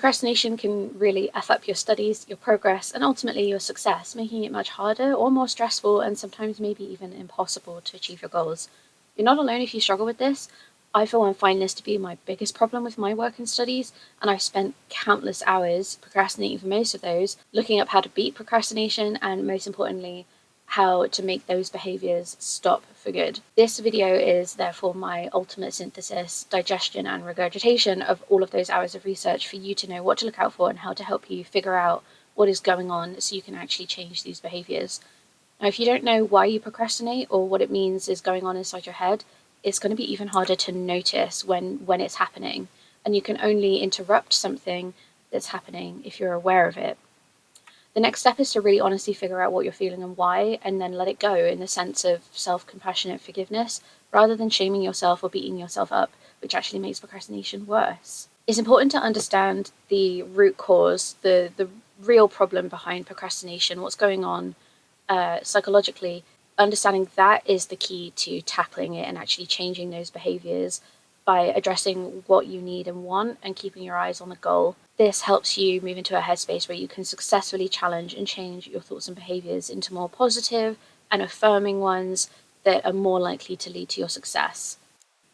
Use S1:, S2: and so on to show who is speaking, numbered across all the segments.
S1: Procrastination can really F up your studies, your progress, and ultimately your success, making it much harder or more stressful and sometimes maybe even impossible to achieve your goals. You're not alone if you struggle with this. I, for one, find this to be my biggest problem with my work and studies, and I've spent countless hours procrastinating for most of those, looking up how to beat procrastination and, most importantly, how to make those behaviors stop for good. This video is therefore my ultimate synthesis, digestion, and regurgitation of all of those hours of research for you to know what to look out for and how to help you figure out what is going on so you can actually change these behaviors. Now, if you don't know why you procrastinate or what it means is going on inside your head, it's going to be even harder to notice when it's happening. And you can only interrupt something that's happening if you're aware of it. The next step is to really honestly figure out what you're feeling and why, and then let it go in the sense of self-compassionate forgiveness, rather than shaming yourself or beating yourself up, which actually makes procrastination worse. It's important to understand the root cause, the real problem behind procrastination, what's going on psychologically. Understanding that is the key to tackling it and actually changing those behaviors by addressing what you need and want and keeping your eyes on the goal. This helps you move into a headspace where you can successfully challenge and change your thoughts and behaviors into more positive and affirming ones that are more likely to lead to your success.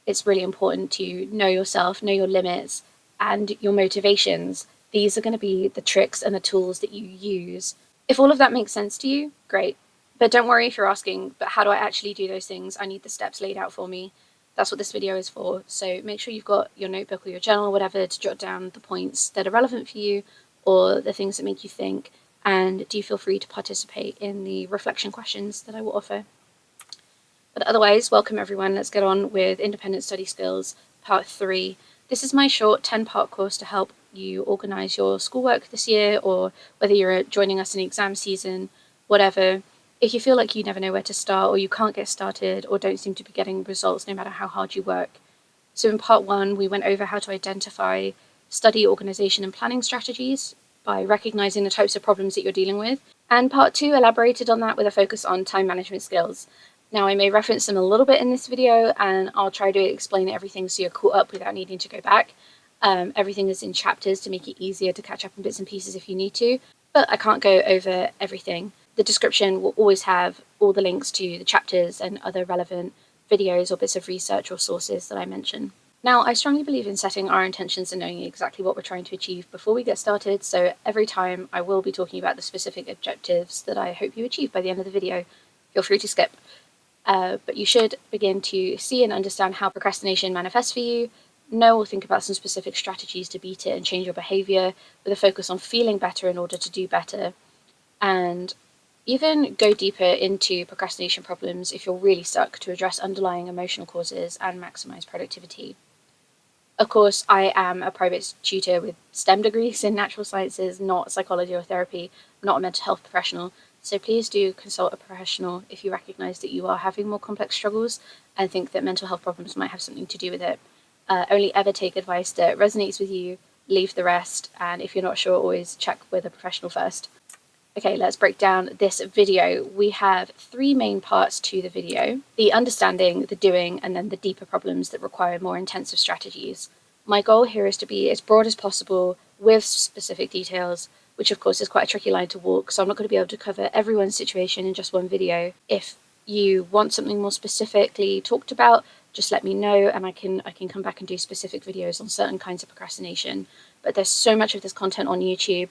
S1: It's really important to know yourself, know your limits, and your motivations. These are going to be the tricks and the tools that you use. If all of that makes sense to you, great. But don't worry if you're asking, but how do I actually do those things? I need the steps laid out for me. That's what this video is for. So make sure you've got your notebook or your journal or whatever to jot down the points that are relevant for you or the things that make you think. And do feel free to participate in the reflection questions that I will offer. But otherwise, welcome everyone. Let's get on with Independent Study Skills Part 3. This is my short 10-part course to help you organise your schoolwork this year, or whether you're joining us in exam season, whatever. If you feel like you never know where to start, or you can't get started, or don't seem to be getting results no matter how hard you work. So in part 1, we went over how to identify study organisation and planning strategies by recognising the types of problems that you're dealing with. And part 2 elaborated on that with a focus on time management skills. Now, I may reference them a little bit in this video, and I'll try to explain everything so you're caught up without needing to go back. Everything is in chapters to make it easier to catch up in bits and pieces if you need to, but I can't go over everything. The description will always have all the links to the chapters and other relevant videos or bits of research or sources that I mention. Now, I strongly believe in setting our intentions and knowing exactly what we're trying to achieve before we get started, so every time I will be talking about the specific objectives that I hope you achieve by the end of the video. Feel free to skip. But you should begin to see and understand how procrastination manifests for you, know or think about some specific strategies to beat it and change your behaviour with a focus on feeling better in order to do better, and even go deeper into procrastination problems if you're really stuck to address underlying emotional causes and maximise productivity. Of course, I am a private tutor with STEM degrees in natural sciences, not psychology or therapy. I'm not a mental health professional, so please do consult a professional if you recognise that you are having more complex struggles and think that mental health problems might have something to do with it. Only ever take advice that resonates with you, leave the rest, and if you're not sure, always check with a professional first. Okay, let's break down this video. We have 3 main parts to the video: the understanding, the doing, and then the deeper problems that require more intensive strategies. My goal here is to be as broad as possible with specific details, which of course is quite a tricky line to walk, so I'm not going to be able to cover everyone's situation in just one video. If you want something more specifically talked about, just let me know and I can come back and do specific videos on certain kinds of procrastination. But there's so much of this content on YouTube,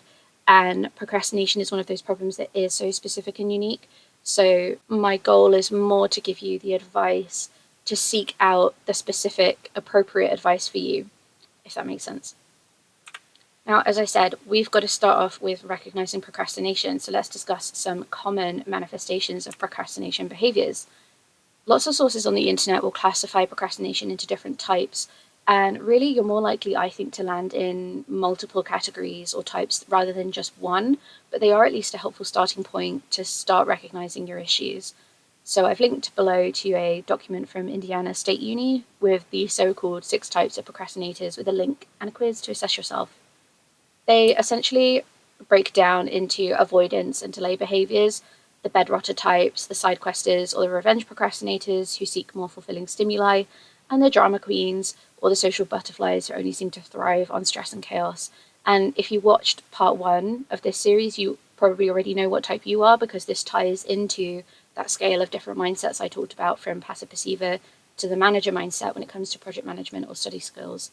S1: and procrastination is one of those problems that is so specific and unique. So my goal is more to give you the advice to seek out the specific, appropriate advice for you, if that makes sense. Now, as I said, we've got to start off with recognizing procrastination. So let's discuss some common manifestations of procrastination behaviors. Lots of sources on the internet will classify procrastination into different types. And really, you're more likely, I think, to land in multiple categories or types rather than just one, but they are at least a helpful starting point to start recognizing your issues. So I've linked below to a document from Indiana State Uni with the so-called 6 types of procrastinators with a link and a quiz to assess yourself. They essentially break down into avoidance and delay behaviors, the bedrotter types, the side questers or the revenge procrastinators who seek more fulfilling stimuli, and the drama queens or the social butterflies who only seem to thrive on stress and chaos. And if you watched part 1 of this series, you probably already know what type you are, because this ties into that scale of different mindsets I talked about, from passive perceiver to the manager mindset when it comes to project management or study skills.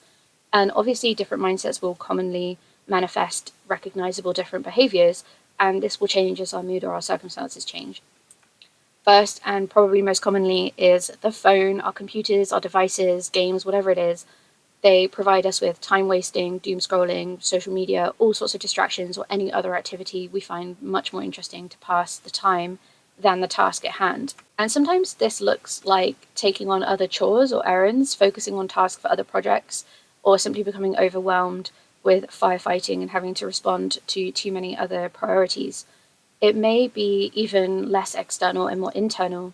S1: And obviously different mindsets will commonly manifest recognizable different behaviors, and this will change as our mood or our circumstances change. First, and probably most commonly, is the phone, our computers, our devices, games, whatever it is. They provide us with time wasting, doom scrolling, social media, all sorts of distractions, or any other activity we find much more interesting to pass the time than the task at hand. And sometimes this looks like taking on other chores or errands, focusing on tasks for other projects, or simply becoming overwhelmed with firefighting and having to respond to too many other priorities. It may be even less external and more internal,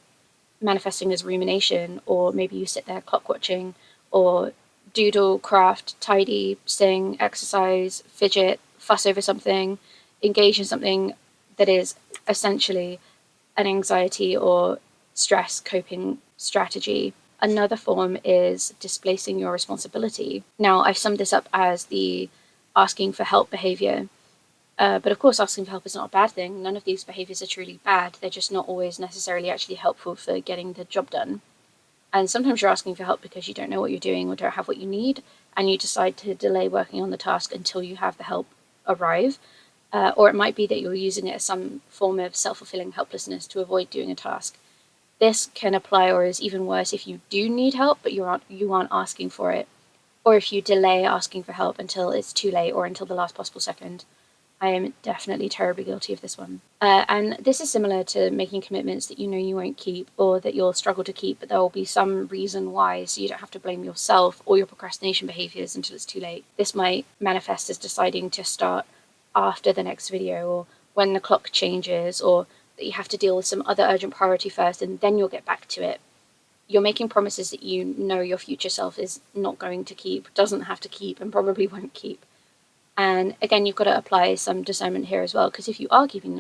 S1: manifesting as rumination, or maybe you sit there clock watching, or doodle, craft, tidy, sing, exercise, fidget, fuss over something, engage in something that is essentially an anxiety or stress coping strategy. Another form is displacing your responsibility. Now, I've summed this up as the asking for help behavior. But of course, asking for help is not a bad thing. None of these behaviors are truly bad. They're just not always necessarily actually helpful for getting the job done. And sometimes you're asking for help because you don't know what you're doing or don't have what you need, and you decide to delay working on the task until you have the help arrive. Or it might be that you're using it as some form of self-fulfilling helplessness to avoid doing a task. This can apply, or is even worse, if you do need help but you aren't asking for it, or if you delay asking for help until it's too late or until the last possible second. I am definitely terribly guilty of this one. And this is similar to making commitments that you know you won't keep, or that you'll struggle to keep, but there will be some reason why, so you don't have to blame yourself or your procrastination behaviors until it's too late. This might manifest as deciding to start after the next video, or when the clock changes, or that you have to deal with some other urgent priority first and then you'll get back to it. You're making promises that you know your future self is not going to keep, doesn't have to keep, and probably won't keep. And again, you've got to apply some discernment here as well, because if you are keeping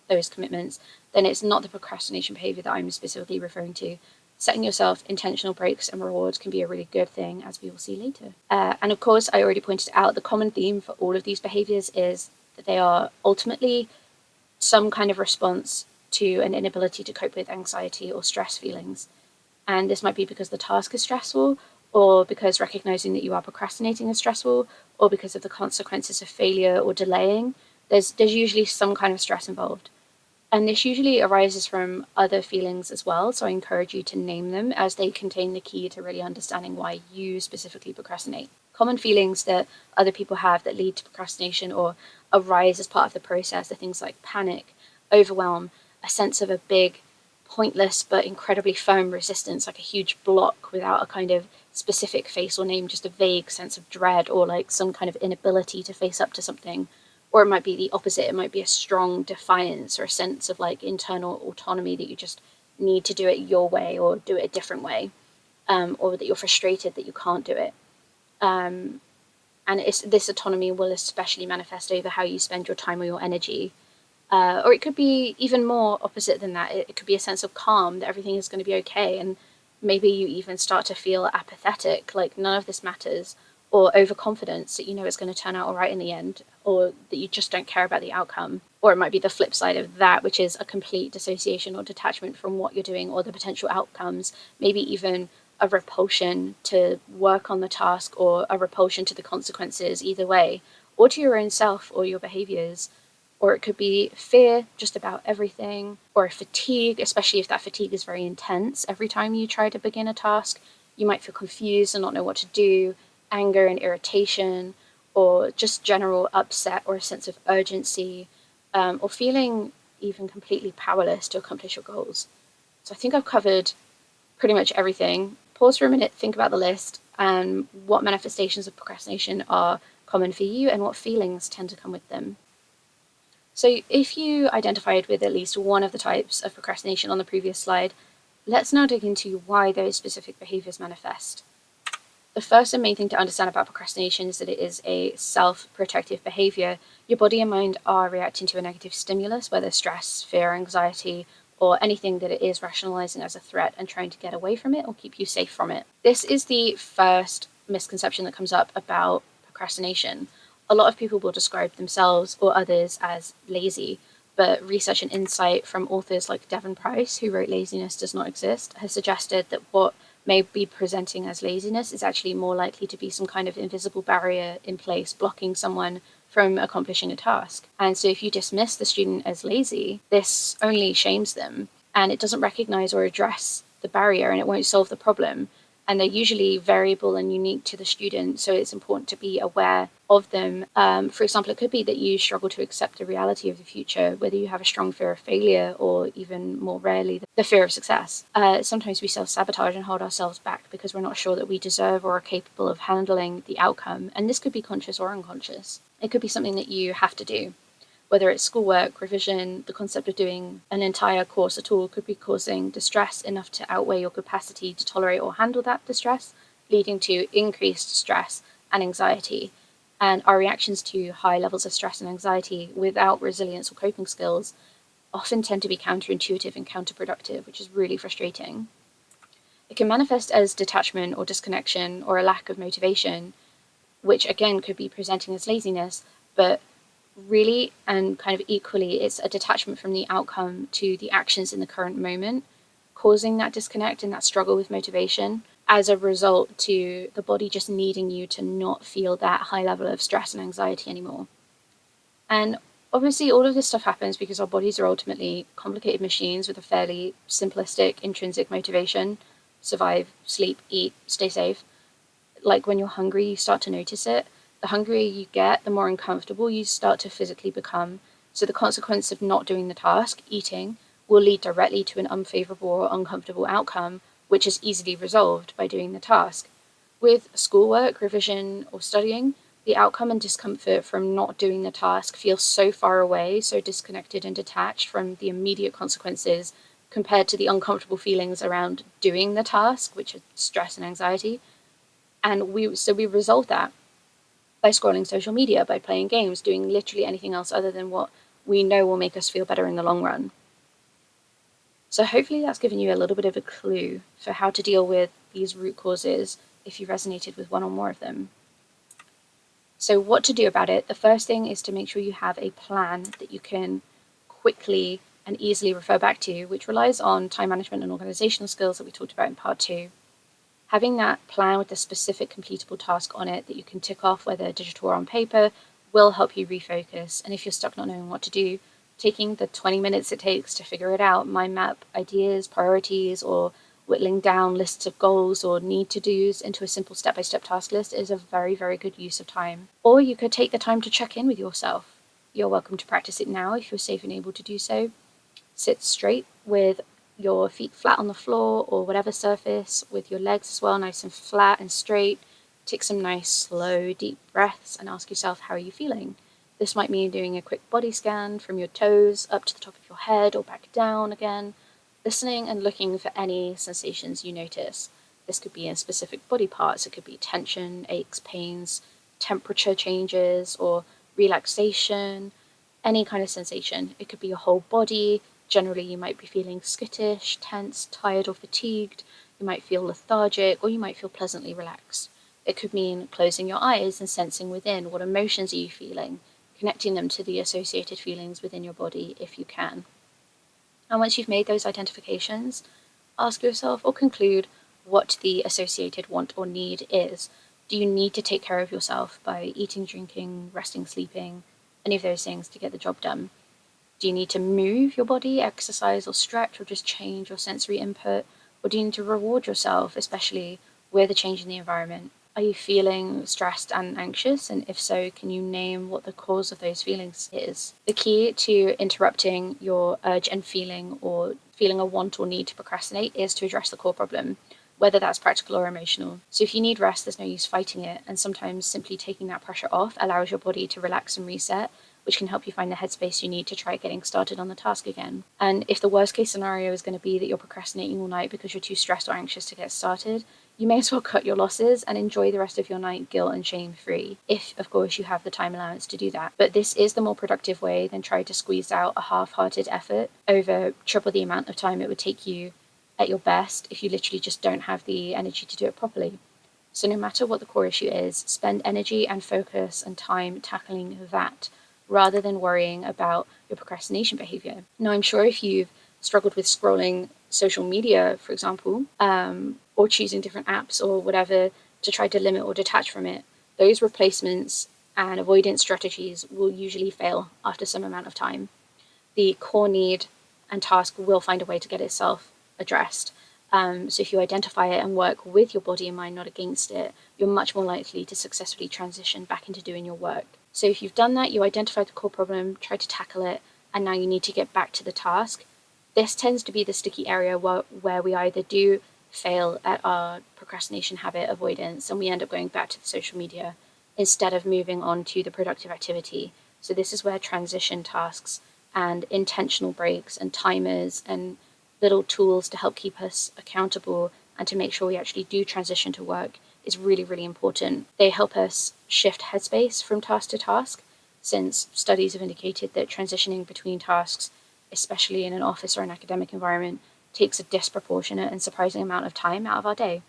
S1: those commitments, then it's not the procrastination behavior that I'm specifically referring to. Setting yourself intentional breaks and rewards can be a really good thing, as we will see later. And of course, I already pointed out the common theme for all of these behaviors is that they are ultimately some kind of response to an inability to cope with anxiety or stress feelings. And this might be because the task is stressful, or because recognizing that you are procrastinating is stressful, or because of the consequences of failure or delaying. There's usually some kind of stress involved. And this usually arises from other feelings as well, so I encourage you to name them, as they contain the key to really understanding why you specifically procrastinate. Common feelings that other people have that lead to procrastination or arise as part of the process are things like panic, overwhelm, a sense of a big, pointless but incredibly firm resistance, like a huge block without a kind of specific face or name, just a vague sense of dread, or like some kind of inability to face up to something. Or it might be the opposite. It might be a strong defiance or a sense of like internal autonomy, that you just need to do it your way or do it a different way, or that you're frustrated that you can't do it. And this autonomy will especially manifest over how you spend your time or your energy. Or it could be even more opposite than that. It could be a sense of calm, that everything is going to be okay, and maybe you even start to feel apathetic, like none of this matters, or overconfidence, that you know it's going to turn out all right in the end, or that you just don't care about the outcome. Or it might be the flip side of that, which is a complete dissociation or detachment from what you're doing or the potential outcomes, maybe even a repulsion to work on the task, or a repulsion to the consequences either way, or to your own self or your behaviors. Or it could be fear just about everything, or fatigue, especially if that fatigue is very intense. Every time you try to begin a task, you might feel confused and not know what to do, anger and irritation, or just general upset or a sense of urgency, or feeling even completely powerless to accomplish your goals. So I think I've covered pretty much everything. Pause for a minute, think about the list, and what manifestations of procrastination are common for you and what feelings tend to come with them. So if you identified with at least one of the types of procrastination on the previous slide, let's now dig into why those specific behaviors manifest. The first and main thing to understand about procrastination is that it is a self-protective behavior. Your body and mind are reacting to a negative stimulus, whether stress, fear, anxiety, or anything that it is rationalizing as a threat and trying to get away from it or keep you safe from it. This is the first misconception that comes up about procrastination. A lot of people will describe themselves or others as lazy, but research and insight from authors like Devon Price, who wrote Laziness Does Not Exist, has suggested that what may be presenting as laziness is actually more likely to be some kind of invisible barrier in place blocking someone from accomplishing a task. And so if you dismiss the student as lazy, this only shames them, and it doesn't recognize or address the barrier, and it won't solve the problem. And they're usually variable and unique to the student, so it's important to be aware of them. For example, it could be that you struggle to accept the reality of the future, whether you have a strong fear of failure or even more rarely, the fear of success. Sometimes we self-sabotage and hold ourselves back because we're not sure that we deserve or are capable of handling the outcome, and this could be conscious or unconscious. It could be something that you have to do. Whether it's schoolwork, revision, the concept of doing an entire course at all could be causing distress enough to outweigh your capacity to tolerate or handle that distress, leading to increased stress and anxiety. And our reactions to high levels of stress and anxiety without resilience or coping skills often tend to be counterintuitive and counterproductive, which is really frustrating. It can manifest as detachment or disconnection or a lack of motivation, which again could be presenting as laziness, but really and kind of equally, it's a detachment from the outcome to the actions in the current moment, causing that disconnect and that struggle with motivation as a result to the body just needing you to not feel that high level of stress and anxiety anymore. And obviously, all of this stuff happens because our bodies are ultimately complicated machines with a fairly simplistic intrinsic motivation: survive, sleep, eat, stay safe. Like when you're hungry, you start to notice it. The hungrier you get, the more uncomfortable you start to physically become. So the consequence of not doing the task, eating, will lead directly to an unfavorable or uncomfortable outcome, which is easily resolved by doing the task. With schoolwork, revision, or studying, the outcome and discomfort from not doing the task feels so far away, so disconnected and detached from the immediate consequences compared to the uncomfortable feelings around doing the task, which are stress and anxiety. And we resolve that by scrolling social media, by playing games, doing literally anything else other than what we know will make us feel better in the long run. So hopefully that's given you a little bit of a clue for how to deal with these root causes if you resonated with one or more of them. So what to do about it? The first thing is to make sure you have a plan that you can quickly and easily refer back to, which relies on time management and organizational skills that we talked about in part 2. Having that plan with a specific completable task on it that you can tick off, whether digital or on paper, will help you refocus. And if you're stuck not knowing what to do, taking the 20 minutes it takes to figure it out, mind map ideas, priorities, or whittling down lists of goals or need to do's into a simple step-by-step task list is a very, very good use of time. Or you could take the time to check in with yourself. You're welcome to practice it now if you're safe and able to do so. Sit straight with your feet flat on the floor or whatever surface, with your legs as well nice and flat and straight. Take some nice slow deep breaths and ask yourself, how are you feeling? This might mean doing a quick body scan from your toes up to the top of your head or back down again, listening and looking for any sensations you notice. This could be in specific body parts. It could be tension, aches, pains, temperature changes, or relaxation, any kind of sensation. It could be your whole body. Generally, you might be feeling skittish, tense, tired, or fatigued. You might feel lethargic, or you might feel pleasantly relaxed. It could mean closing your eyes and sensing within what emotions are you feeling, connecting them to the associated feelings within your body if you can. And once you've made those identifications, ask yourself or conclude what the associated want or need is. Do you need to take care of yourself by eating, drinking, resting, sleeping, any of those things to get the job done? Do you need to move your body, exercise or stretch, or just change your sensory input? Or do you need to reward yourself, especially with a change in the environment? Are you feeling stressed and anxious? And if so, can you name what the cause of those feelings is? The key to interrupting your urge and feeling, or feeling a want or need to procrastinate, is to address the core problem, whether that's practical or emotional. So if you need rest, there's no use fighting it. And sometimes simply taking that pressure off allows your body to relax and reset, which can help you find the headspace you need to try getting started on the task again. And if the worst case scenario is going to be that you're procrastinating all night because you're too stressed or anxious to get started, you may as well cut your losses and enjoy the rest of your night guilt and shame free, if of course you have the time allowance to do that. But this is the more productive way than trying to squeeze out a half-hearted effort over triple the amount of time it would take you at your best if you literally just don't have the energy to do it properly. So no matter what the core issue is, spend energy and focus and time tackling that rather than worrying about your procrastination behavior. Now, I'm sure if you've struggled with scrolling social media, for example, or choosing different apps or whatever to try to limit or detach from it, those replacements and avoidance strategies will usually fail after some amount of time. The core need and task will find a way to get itself addressed. So if you identify it and work with your body and mind, not against it, you're much more likely to successfully transition back into doing your work. So if you've done that, you identified the core problem, tried to tackle it, and now you need to get back to the task. This tends to be the sticky area where we either do fail at our procrastination habit avoidance and we end up going back to the social media instead of moving on to the productive activity. So this is where transition tasks and intentional breaks and timers and little tools to help keep us accountable and to make sure we actually do transition to work is really, really important. They help us shift headspace from task to task, since studies have indicated that transitioning between tasks, especially in an office or an academic environment, takes a disproportionate and surprising amount of time out of our day,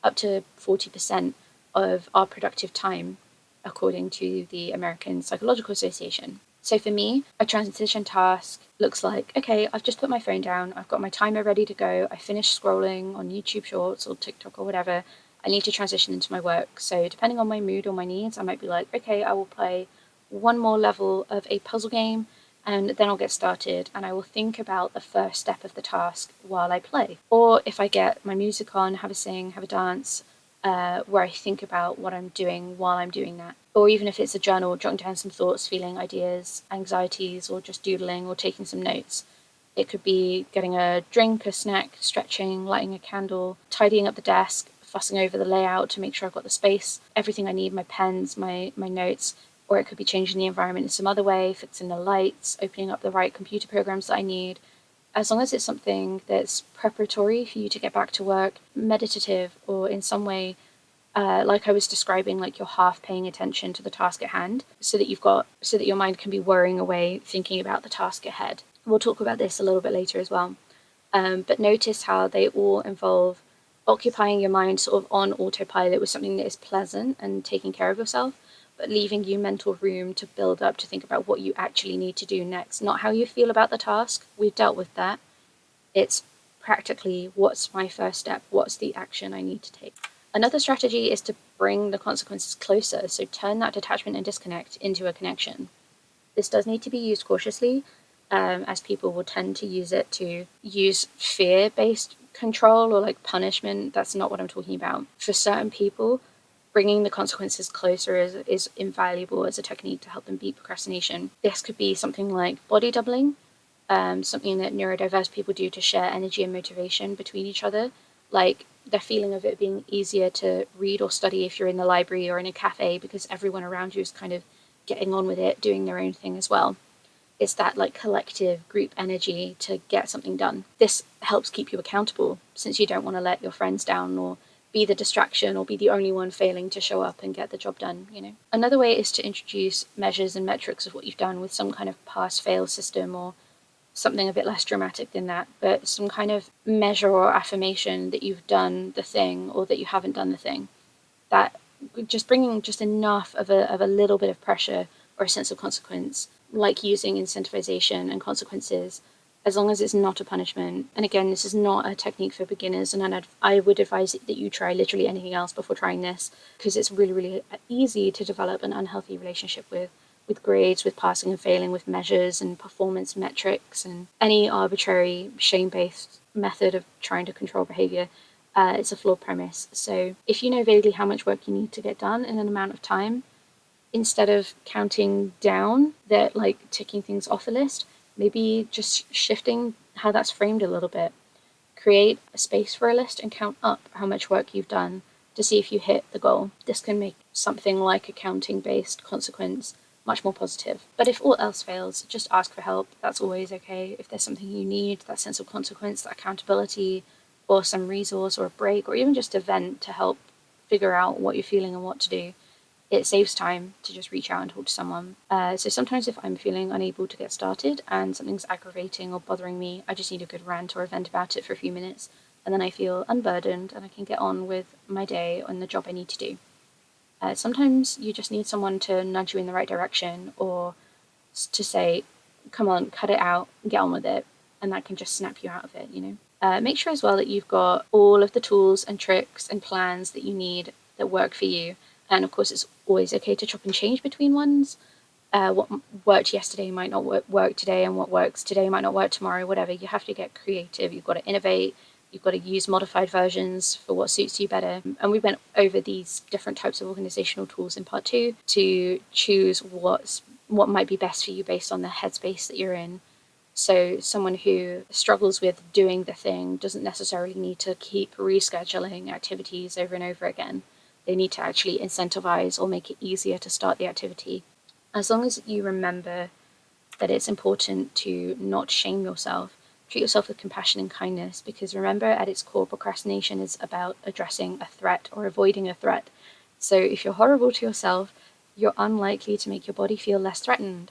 S1: up to 40% of our productive time, according to the American Psychological Association. So for me, a transition task looks like, okay, I've just put my phone down, I've got my timer ready to go, I finished scrolling on YouTube Shorts or TikTok or whatever, I need to transition into my work. So depending on my mood or my needs, I might be like, okay, I will play one more level of a puzzle game and then I'll get started and I will think about the first step of the task while I play. Or if I get my music on, have a sing, have a dance, where I think about what I'm doing while I'm doing that. Or even if it's a journal, jotting down some thoughts, feeling, ideas, anxieties, or just doodling or taking some notes. It could be getting a drink, a snack, stretching, lighting a candle, tidying up the desk, fussing over the layout to make sure I've got the space, everything I need, my pens, my notes. Or it could be changing the environment in some other way, fixing the lights, opening up the right computer programs that I need. As long as it's something that's preparatory for you to get back to work, meditative, or in some way, like I was describing, like you're half paying attention to the task at hand, so that your mind can be whirring away thinking about the task ahead. We'll talk about this a little bit later as well. But notice how they all involve occupying your mind sort of on autopilot with something that is pleasant and taking care of yourself, but leaving you mental room to build up to think about what you actually need to do next, not how you feel about the task. We've dealt with that. It's practically, what's my first step? What's the action I need to take? Another strategy is to bring the consequences closer, so turn that detachment and disconnect into a connection. This does need to be used cautiously, as people will tend to use it to use fear-based control or like punishment. That's not what I'm talking about. For certain people, bringing the consequences closer is invaluable as a technique to help them beat procrastination. This could be something like body doubling, something that neurodiverse people do to share energy and motivation between each other, like the feeling of it being easier to read or study if you're in the library or in a cafe because everyone around you is kind of getting on with it, doing their own thing as well. It's that like collective group energy to get something done. This helps keep you accountable, since you don't want to let your friends down or be the distraction or be the only one failing to show up and get the job done, you know. Another way is to introduce measures and metrics of what you've done with some kind of pass-fail system, or something a bit less dramatic than that, but some kind of measure or affirmation that you've done the thing or that you haven't done the thing. That just bringing just enough of a little bit of pressure or a sense of consequence, like using incentivization and consequences, as long as it's not a punishment. And again, this is not a technique for beginners, and I would advise that you try literally anything else before trying this, because it's really, really easy to develop an unhealthy relationship with grades, with passing and failing, with measures and performance metrics, and any arbitrary shame-based method of trying to control behavior. It's a flawed premise. So if you know vaguely how much work you need to get done in an amount of time, instead of counting down, that like ticking things off a list, maybe just shifting how that's framed a little bit. Create a space for a list and count up how much work you've done to see if you hit the goal. This can make something like a counting-based consequence much more positive. But if all else fails, just ask for help. That's always okay. If there's something you need, that sense of consequence, that accountability, or some resource or a break, or even just a vent to help figure out what you're feeling and what to do, it saves time to just reach out and talk to someone. So sometimes if I'm feeling unable to get started and something's aggravating or bothering me, I just need a good rant or a vent about it for a few minutes. and then I feel unburdened and I can get on with my day and the job I need to do. Sometimes you just need someone to nudge you in the right direction, or to say, come on, cut it out, get on with it, and that can just snap you out of it. Make sure as well that you've got all of the tools and tricks and plans that you need that work for you. And of course, it's always okay to chop and change between ones. What worked yesterday might not work today, and what works today might not work tomorrow, whatever. You have to get creative. You've got to innovate. You've got to use modified versions for what suits you better. And we went over these different types of organizational tools in part 2 to choose what might be best for you based on the headspace that you're in. So someone who struggles with doing the thing doesn't necessarily need to keep rescheduling activities over and over again. They need to actually incentivize or make it easier to start the activity. As long as you remember that it's important to not shame yourself, treat yourself with compassion and kindness, because remember, at its core, procrastination is about addressing a threat or avoiding a threat. So if you're horrible to yourself, you're unlikely to make your body feel less threatened.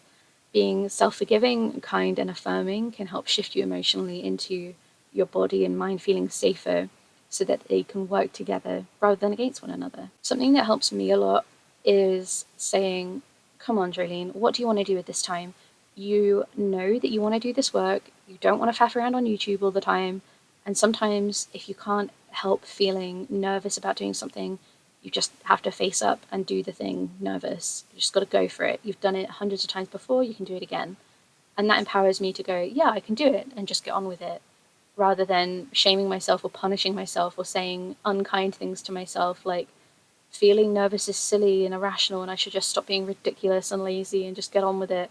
S1: Being self-forgiving, kind, and affirming can help shift you emotionally into your body and mind feeling safer, so that they can work together rather than against one another. Something that helps me a lot is saying, come on, Jolene, what do you want to do at this time? You know that you want to do this work. You don't want to faff around on YouTube all the time. And sometimes if you can't help feeling nervous about doing something, you just have to face up and do the thing nervous. You just got to go for it. You've done it hundreds of times before, you can do it again. And that empowers me to go, yeah, I can do it, and just get on with it, rather than shaming myself or punishing myself or saying unkind things to myself, like feeling nervous is silly and irrational and I should just stop being ridiculous and lazy and just get on with it.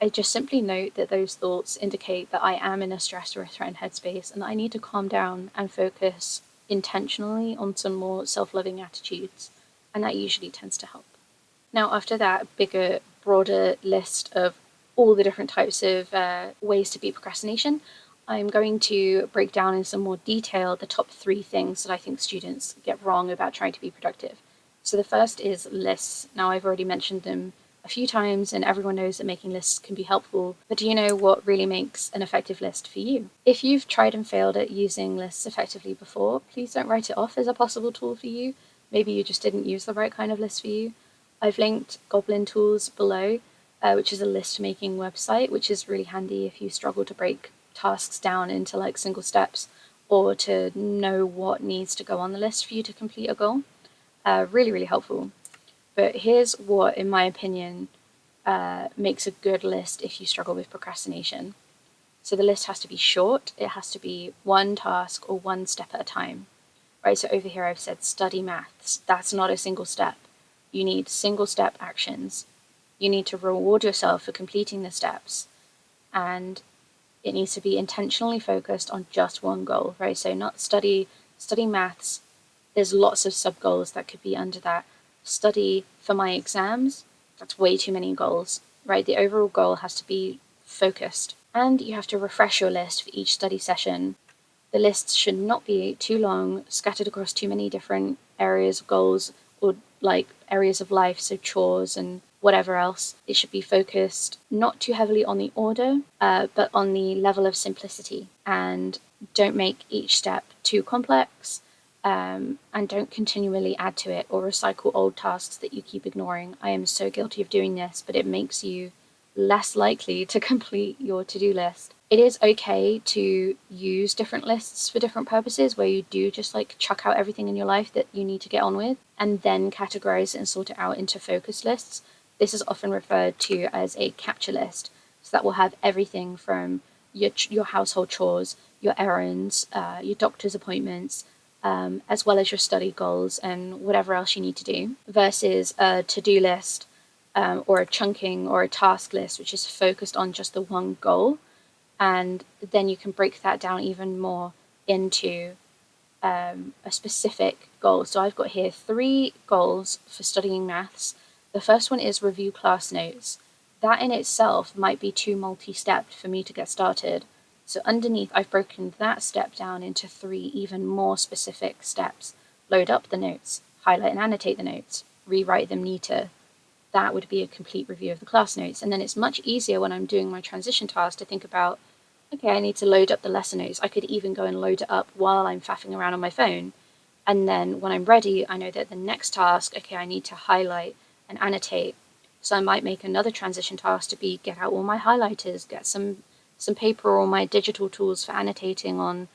S1: I just simply note that those thoughts indicate that I am in a stressed or a threatened headspace, and I need to calm down and focus intentionally on some more self-loving attitudes, and that usually tends to help. Now, after that bigger, broader list of all the different types of ways to beat procrastination, I'm going to break down in some more detail the top 3 things that I think students get wrong about trying to be productive. So the first is lists. Now, I've already mentioned them a few times, and everyone knows that making lists can be helpful, but do you know what really makes an effective list for you? If you've tried and failed at using lists effectively before, please don't write it off as a possible tool for you. Maybe you just didn't use the right kind of list for you. I've linked Goblin Tools below, which is a list-making website, which is really handy if you struggle to break tasks down into like single steps, or to know what needs to go on the list for you to complete a goal. Really, really helpful. But here's what, in my opinion, makes a good list if you struggle with procrastination. So the list has to be short. It has to be one task or one step at a time. Right, so over here I've said study maths. That's not a single step. You need single step actions. You need to reward yourself for completing the steps. And it needs to be intentionally focused on just one goal, right? So not study maths. There's lots of sub-goals that could be under that. Study for my exams, that's way too many goals, right? The overall goal has to be focused. And you have to refresh your list for each study session. The lists should not be too long, scattered across too many different areas of goals, or like areas of life, so chores and whatever else. It should be focused not too heavily on the order, but on the level of simplicity. And don't make each step too complex. And don't continually add to it or recycle old tasks that you keep ignoring. I am so guilty of doing this, but it makes you less likely to complete your to-do list. It is okay to use different lists for different purposes, where you do just like chuck out everything in your life that you need to get on with, and then categorize it and sort it out into focus lists. This is often referred to as a capture list. So that will have everything from your household chores, your errands, your doctor's appointments, as well as your study goals and whatever else you need to do, versus a to-do list, or a chunking or a task list, which is focused on just the one goal. And then you can break that down even more into a specific goal. So I've got here 3 goals for studying maths. The first one is review class notes. That in itself might be too multi-stepped for me to get started. So underneath, I've broken that step down into 3 even more specific steps. Load up the notes, highlight and annotate the notes, rewrite them neater. That would be a complete review of the class notes. And then it's much easier when I'm doing my transition task to think about, okay, I need to load up the lesson notes. I could even go and load it up while I'm faffing around on my phone. And then when I'm ready, I know that the next task, okay, I need to highlight and annotate. So I might make another transition task to be get out all my highlighters, get some paper or my digital tools for annotating on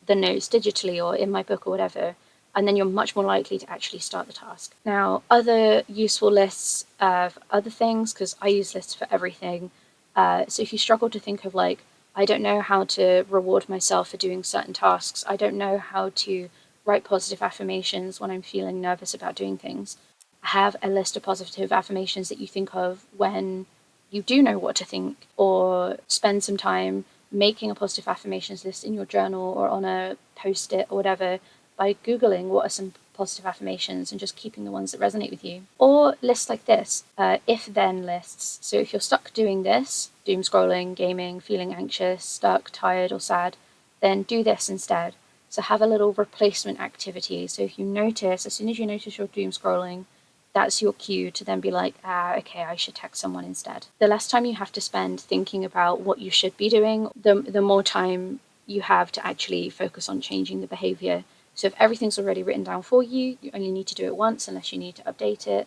S1: the notes digitally or in my book or whatever. And then you're much more likely to actually start the task. Now, other useful lists of other things, because I use lists for everything. So if you struggle to think of like, I don't know how to reward myself for doing certain tasks, I don't know how to write positive affirmations when I'm feeling nervous about doing things, have a list of positive affirmations that you think of when you do know what to think, or spend some time making a positive affirmations list in your journal or on a post-it or whatever by Googling what are some positive affirmations and just keeping the ones that resonate with you. Or lists like this, if-then lists. So if you're stuck doing this, doom scrolling, gaming, feeling anxious, stuck, tired or sad, then do this instead. So have a little replacement activity. So if you notice, as soon as you notice you're doom scrolling, that's your cue to then be like, okay, I should text someone instead. The less time you have to spend thinking about what you should be doing, the more time you have to actually focus on changing the behavior. So if everything's already written down for you, you only need to do it once unless you need to update it,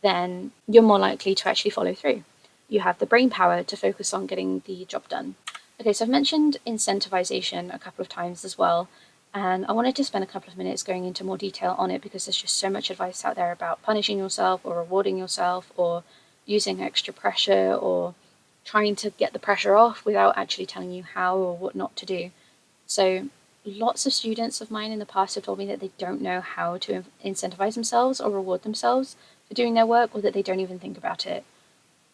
S1: then you're more likely to actually follow through. You have the brain power to focus on getting the job done. Okay, so I've mentioned incentivization a couple of times as well, and I wanted to spend a couple of minutes going into more detail on it because there's just so much advice out there about punishing yourself or rewarding yourself or using extra pressure or trying to get the pressure off without actually telling you how or what not to do. So lots of students of mine in the past have told me that they don't know how to incentivize themselves or reward themselves for doing their work, or that they don't even think about it.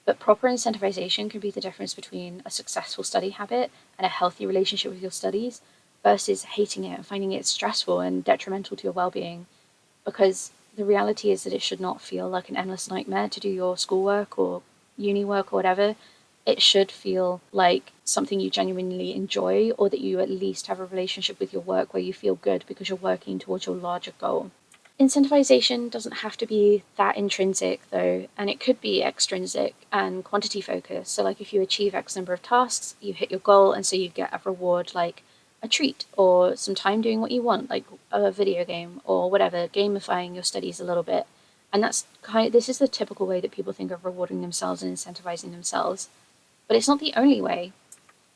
S1: But proper incentivization can be the difference between a successful study habit and a healthy relationship with your studies versus hating it and finding it stressful and detrimental to your well-being. Because the reality is that it should not feel like an endless nightmare to do your schoolwork or uni work or whatever. It should feel like something you genuinely enjoy, or that you at least have a relationship with your work where you feel good because you're working towards your larger goal. Incentivization doesn't have to be that intrinsic though, and it could be extrinsic and quantity focused. So like if you achieve X number of tasks, you hit your goal, and so you get a reward like a treat or some time doing what you want, like a video game or whatever, gamifying your studies a little bit. And this is the typical way that people think of rewarding themselves and incentivizing themselves. But it's not the only way.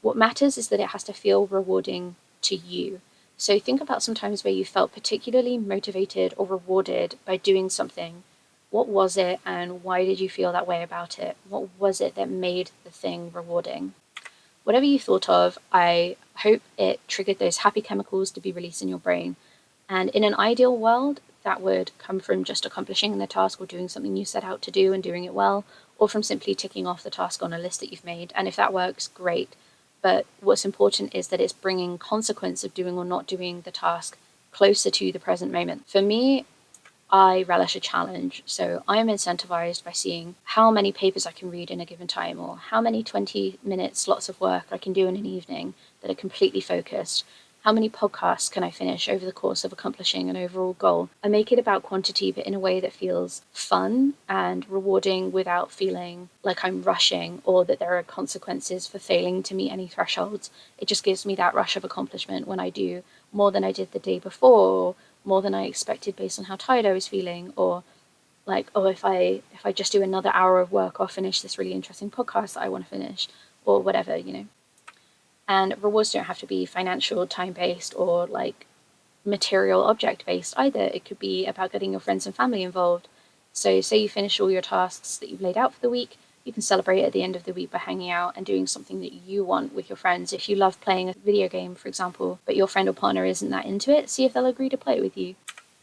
S1: What matters is that it has to feel rewarding to you. So think about some times where you felt particularly motivated or rewarded by doing something. What was it, and why did you feel that way about it? What was it that made the thing rewarding? Whatever you thought of, I hope it triggered those happy chemicals to be released in your brain. And in an ideal world, that would come from just accomplishing the task or doing something you set out to do and doing it well, or from simply ticking off the task on a list that you've made. And if that works, great. But what's important is that it's bringing consequence of doing or not doing the task closer to the present moment. For me, I relish a challenge, so I am incentivized by seeing how many papers I can read in a given time, or how many 20-minute slots of work I can do in an evening that are completely focused. How many podcasts can I finish over the course of accomplishing an overall goal? I make it about quantity, but in a way that feels fun and rewarding without feeling like I'm rushing or that there are consequences for failing to meet any thresholds. It just gives me that rush of accomplishment when I do more than I did the day before, or more than I expected based on how tired I was feeling, or like, oh, if I just do another hour of work, I'll finish this really interesting podcast that I want to finish, or whatever, you know. And rewards don't have to be financial, time-based, or like material object-based either. It could be about getting your friends and family involved. So say you finish all your tasks that you've laid out for the week, you can celebrate at the end of the week by hanging out and doing something that you want with your friends. If you love playing a video game, for example, but your friend or partner isn't that into it, see if they'll agree to play it with you.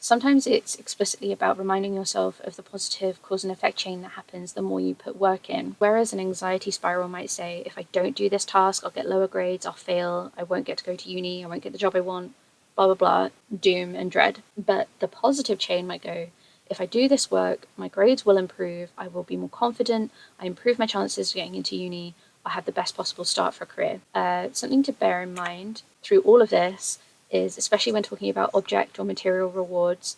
S1: Sometimes it's explicitly about reminding yourself of the positive cause and effect chain that happens the more you put work in. Whereas an anxiety spiral might say, if I don't do this task, I'll get lower grades, I'll fail, I won't get to go to uni, I won't get the job I want, blah, blah, blah, doom and dread. But the positive chain might go, if I do this work, my grades will improve, I will be more confident, I improve my chances of getting into uni, I'll have the best possible start for a career. Something to bear in mind through all of this is, especially when talking about object or material rewards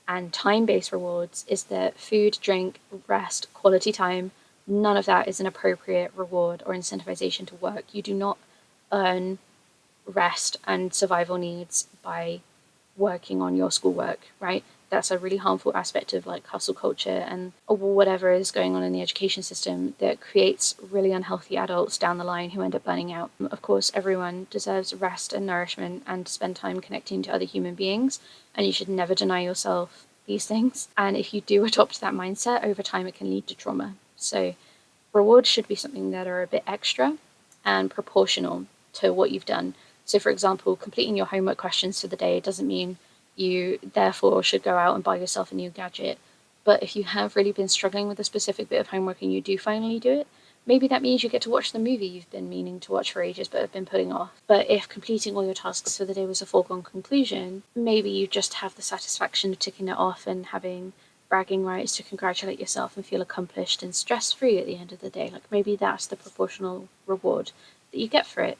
S1: and time-based rewards, is that food, drink, rest, quality time, none of that is an appropriate reward or incentivization to work. You do not earn rest and survival needs by working on your schoolwork, right? That's a really harmful aspect of like hustle culture and whatever is going on in the education system that creates really unhealthy adults down the line who end up burning out. Of course, everyone deserves rest and nourishment and to spend time connecting to other human beings, and you should never deny yourself these things. And if you do adopt that mindset, over time it can lead to trauma. So rewards should be something that are a bit extra and proportional to what you've done. So, for example, completing your homework questions for the day doesn't mean you therefore should go out and buy yourself a new gadget. But if you have really been struggling with a specific bit of homework and you do finally do it, maybe that means you get to watch the movie you've been meaning to watch for ages but have been putting off. But if completing all your tasks for the day was a foregone conclusion, maybe you just have the satisfaction of ticking it off and having bragging rights to congratulate yourself and feel accomplished and stress-free at the end of the day. Like maybe that's the proportional reward that you get for it.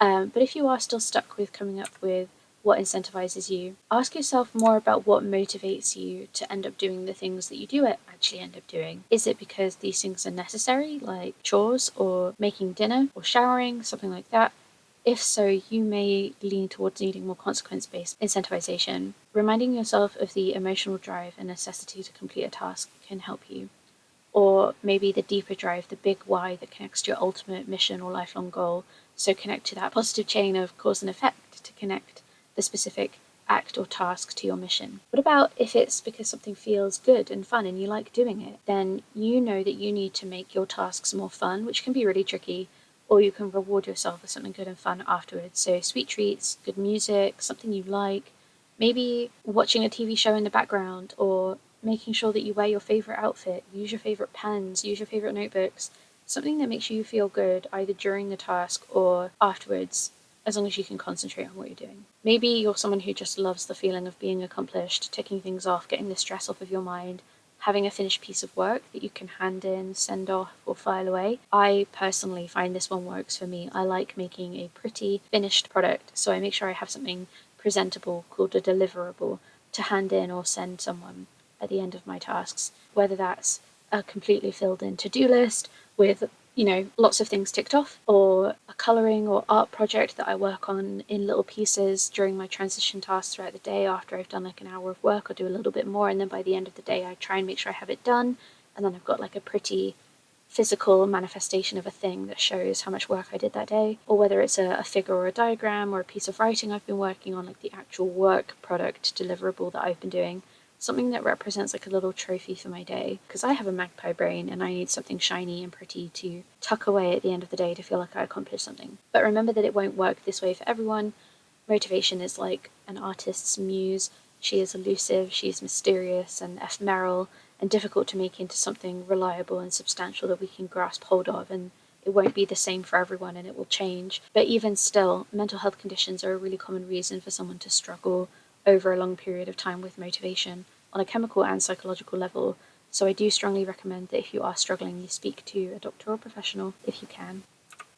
S1: But if you are still stuck with coming up with what incentivizes you, ask yourself more about what motivates you to end up doing the things that you do actually end up doing. Is it because these things are necessary, like chores or making dinner or showering, something like that? If so, you may lean towards needing more consequence-based incentivization. Reminding yourself of the emotional drive and necessity to complete a task can help you. Or maybe the deeper drive, the big why that connects to your ultimate mission or lifelong goal. So connect to that positive chain of cause and effect to connect the specific act or task to your mission. What about if it's because something feels good and fun and you like doing it? Then you know that you need to make your tasks more fun, which can be really tricky, or you can reward yourself with something good and fun afterwards. So sweet treats, good music, something you like, maybe watching a TV show in the background, or making sure that you wear your favorite outfit, use your favorite pens, use your favorite notebooks, something that makes you feel good either during the task or afterwards, as long as you can concentrate on what you're doing. Maybe you're someone who just loves the feeling of being accomplished, ticking things off, getting the stress off of your mind, having a finished piece of work that you can hand in, send off, or file away. I personally find this one works for me. I like making a pretty finished product, so I make sure I have something presentable called a deliverable to hand in or send someone at the end of my tasks, whether that's a completely filled in to-do list with lots of things ticked off, or a colouring or art project that I work on in little pieces during my transition tasks throughout the day. After I've done like an hour of work, I'll do a little bit more, and then by the end of the day I try and make sure I have it done, and then I've got like a pretty physical manifestation of a thing that shows how much work I did that day. Or whether it's a figure or a diagram or a piece of writing I've been working on, like the actual work product deliverable that I've been doing, something that represents like a little trophy for my day, because I have a magpie brain and I need something shiny and pretty to tuck away at the end of the day to feel like I accomplished something. But remember that it won't work this way for everyone. Motivation is like an artist's muse. She is elusive, she's mysterious and ephemeral and difficult to make into something reliable and substantial that we can grasp hold of, and it won't be the same for everyone and it will change. But even still, mental health conditions are a really common reason for someone to struggle over a long period of time with motivation on a chemical and psychological level. So I do strongly recommend that if you are struggling, you speak to a doctor or professional if you can.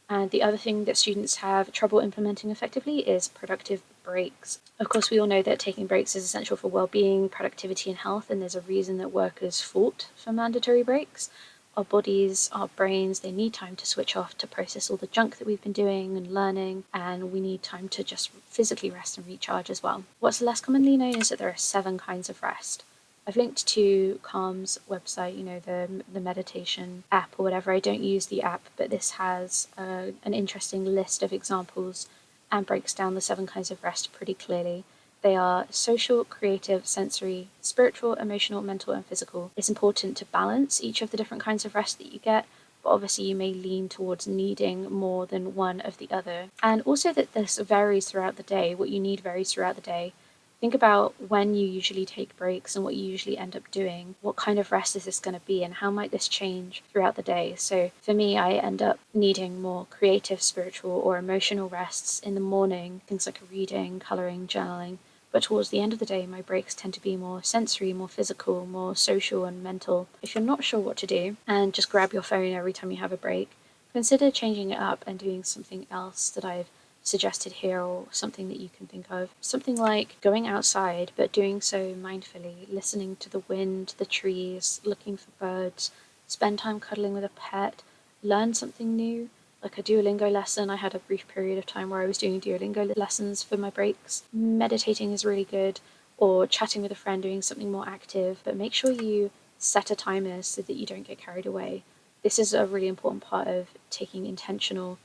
S1: And the other thing that students have trouble implementing effectively is productive breaks. Of course, we all know that taking breaks is essential for well-being, productivity, and health, and there's a reason that workers fought for mandatory breaks. Our bodies, our brains, they need time to switch off to process all the junk that we've been doing and learning, and we need time to just physically rest and recharge as well. What's less commonly known is that there are 7 kinds of rest. I've linked to Calm's website, the meditation app or whatever. I don't use the app, but this has an interesting list of examples and breaks down the 7 kinds of rest pretty clearly. They are social, creative, sensory, spiritual, emotional, mental, and physical. It's important to balance each of the different kinds of rest that you get, but obviously you may lean towards needing more than one of the other. And also that this varies throughout the day. What you need varies throughout the day. Think about when you usually take breaks and what you usually end up doing. What kind of rest is this going to be, and how might this change throughout the day? So for me, I end up needing more creative, spiritual, or emotional rests in the morning, things like reading, colouring, journaling. But towards the end of the day, my breaks tend to be more sensory, more physical, more social and mental. If you're not sure what to do and just grab your phone every time you have a break, consider changing it up and doing something else that I've suggested here, or something that you can think of. Something like going outside, but doing so mindfully, listening to the wind, the trees, looking for birds, spend time cuddling with a pet, learn something new, like a Duolingo lesson. I had a brief period of time where I was doing Duolingo lessons for my breaks. Meditating is really good, or chatting with a friend, doing something more active, but make sure you set a timer so that you don't get carried away. This is a really important part of taking intentional